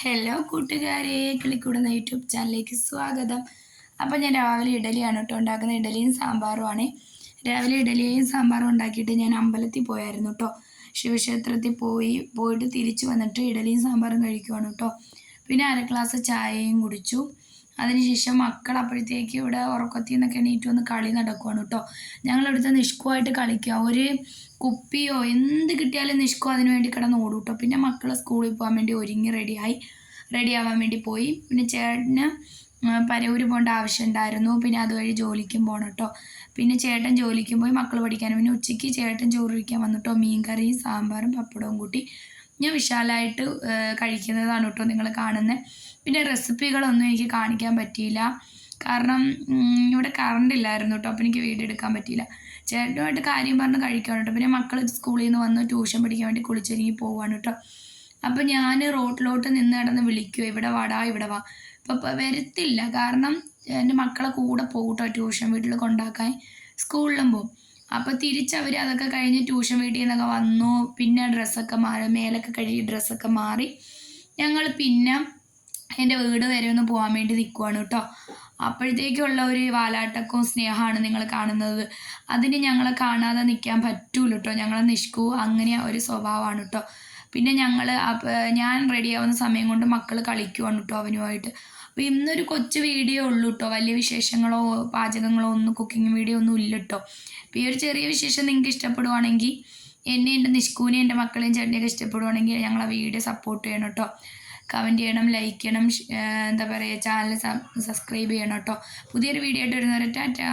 Hello കൂട്ടുകാരെ, കിളിക്കൂടുന്ന YouTube ചാനലിലേക്ക് സ്വാഗതം. അപ്പോൾ ഞാൻ രാവിലെ ഇഡലിയാണ് കേട്ടോ ഉണ്ടാക്കുന്നത്. ഇഡലിയും സാമ്പാറുമാണ്. രാവിലെ ഇഡലിയും സാമ്പാറും ഉണ്ടാക്കിയിട്ട് ഞാൻ അമ്പലത്തിൽ പോയായിരുന്നു കേട്ടോ. ശിവക്ഷേത്രത്തിൽ പോയിട്ട് തിരിച്ചു വന്നിട്ട് ഇഡലിയും സാമ്പാറും കഴിക്കുവാണ് കേട്ടോ. പിന്നെ അര ഗ്ലാസ് ചായയും കുടിച്ചു. അതിനുശേഷം മക്കൾ അപ്പോഴത്തേക്ക് ഇവിടെ ഉറക്കത്തിൽ നിന്നൊക്കെ എണീറ്റ് വന്ന് കളി നടക്കുവാണ് കേട്ടോ. ഞങ്ങളെടുത്ത് നിഷ്കുവായിട്ട് കളിക്കുക. ഒരു കുപ്പിയോ എന്ത് കിട്ടിയാലും നിഷ്കു അതിന് വേണ്ടി കിടന്ന് ഓടും കേട്ടോ. പിന്നെ മക്കൾ സ്കൂളിൽ പോകാൻ വേണ്ടി ഒരുങ്ങി റെഡിയാവാൻ വേണ്ടി പോയി. പിന്നെ ചേട്ടന് പരവൂർ പോകേണ്ട ആവശ്യമുണ്ടായിരുന്നു. പിന്നെ അതുവഴി ജോലിക്കും പോകണം കേട്ടോ. പിന്നെ ചേട്ടൻ ജോലിക്കും പോയി, മക്കൾ പഠിക്കാനും. പിന്നെ ഉച്ചയ്ക്ക് ചേട്ടൻ ചോറ് കഴിക്കാൻ വന്നിട്ടോ. മീൻ കറിയും സാമ്പാറും പപ്പടവും കൂട്ടി ഞാൻ വിശാലമായിട്ട് കഴിക്കുന്നതാണ് കേട്ടോ നിങ്ങൾ കാണുന്നത്. പിന്നെ റെസിപ്പികളൊന്നും എനിക്ക് കാണിക്കാൻ പറ്റിയില്ല, കാരണം ഇവിടെ കറണ്ട് ഇല്ലായിരുന്നു കേട്ടോ. അപ്പോൾ എനിക്ക് വീഡിയോ എടുക്കാൻ പറ്റിയില്ല. ചേട്ടനുമായിട്ട് കാര്യം പറഞ്ഞ് കഴിക്കുകയാണ് കേട്ടോ. പിന്നെ മക്കൾ സ്കൂളിൽ നിന്ന് വന്ന് ട്യൂഷൻ പഠിക്കാൻ വേണ്ടി കുളിച്ചൊരുങ്ങി പോവാണ് കേട്ടോ. അപ്പോൾ ഞാൻ റോട്ടിലോട്ട് നിന്ന് കിടന്ന് വിളിക്കുമോ, ഇവിടെ വാടാ ഇവിടെ വാ. ഇപ്പോൾ വരത്തില്ല, കാരണം എൻ്റെ മക്കളെ കൂടെ പോകും കേട്ടോ. ട്യൂഷൻ വീട്ടിൽ കൊണ്ടാക്കാൻ സ്കൂളിലും പോകും. അപ്പോൾ തിരിച്ചവർ അതൊക്കെ കഴിഞ്ഞ് ട്യൂഷൻ വീട്ടിൽ നിന്നൊക്കെ വന്നു. പിന്നെ ഡ്രസ്സൊക്കെ മാറി, മേലൊക്കെ കഴുകി ഡ്രസ്സൊക്കെ മാറി ഞങ്ങൾ പിന്നെ എൻ്റെ വീട് വരെ ഒന്ന് പോകാൻ വേണ്ടി നിൽക്കുവാണ് കേട്ടോ. അപ്പോഴത്തേക്കുള്ള ഒരു വാലാട്ടക്കവും സ്നേഹമാണ് നിങ്ങൾ കാണുന്നത്. അതിന് ഞങ്ങളെ കാണാതെ നിൽക്കാൻ പറ്റൂല കേട്ടോ. ഞങ്ങളെ നിഷ്കു അങ്ങനെ ഒരു സ്വഭാവമാണ് കേട്ടോ. പിന്നെ ഞാൻ റെഡിയാവുന്ന സമയം കൊണ്ട് മക്കൾ കളിക്കുവാണ് കേട്ടോ അവനുമായിട്ട്. അപ്പോൾ ഇന്നൊരു കൊച്ചു വീഡിയോ ഉള്ളൂ കേട്ടോ. വലിയ വിശേഷങ്ങളോ പാചകങ്ങളോ ഒന്നും, കുക്കിംഗ് വീഡിയോ ഒന്നും ഇല്ല കേട്ടോ. അപ്പോൾ ഈ ഒരു ചെറിയ വിശേഷം നിങ്ങൾക്ക് ഇഷ്ടപ്പെടുവാണെങ്കിൽ, എന്നെ എൻ്റെ നിഷ്കുവിനെയും എൻ്റെ മക്കളെയും ചേട്ടനെയൊക്കെ ഇഷ്ടപ്പെടുവാണെങ്കിൽ ഞങ്ങളെ വീഡിയോ സപ്പോർട്ട് ചെയ്യണം കേട്ടോ. കമൻറ്റ് ചെയ്യണം, ലൈക്ക് ചെയ്യണം, എന്താ പറയുക, ചാനൽ സബ്സ്ക്രൈബ് ചെയ്യണം കേട്ടോ. പുതിയൊരു വീഡിയോ ആയിട്ട് വരുന്നവരെ ടാറ്റാ.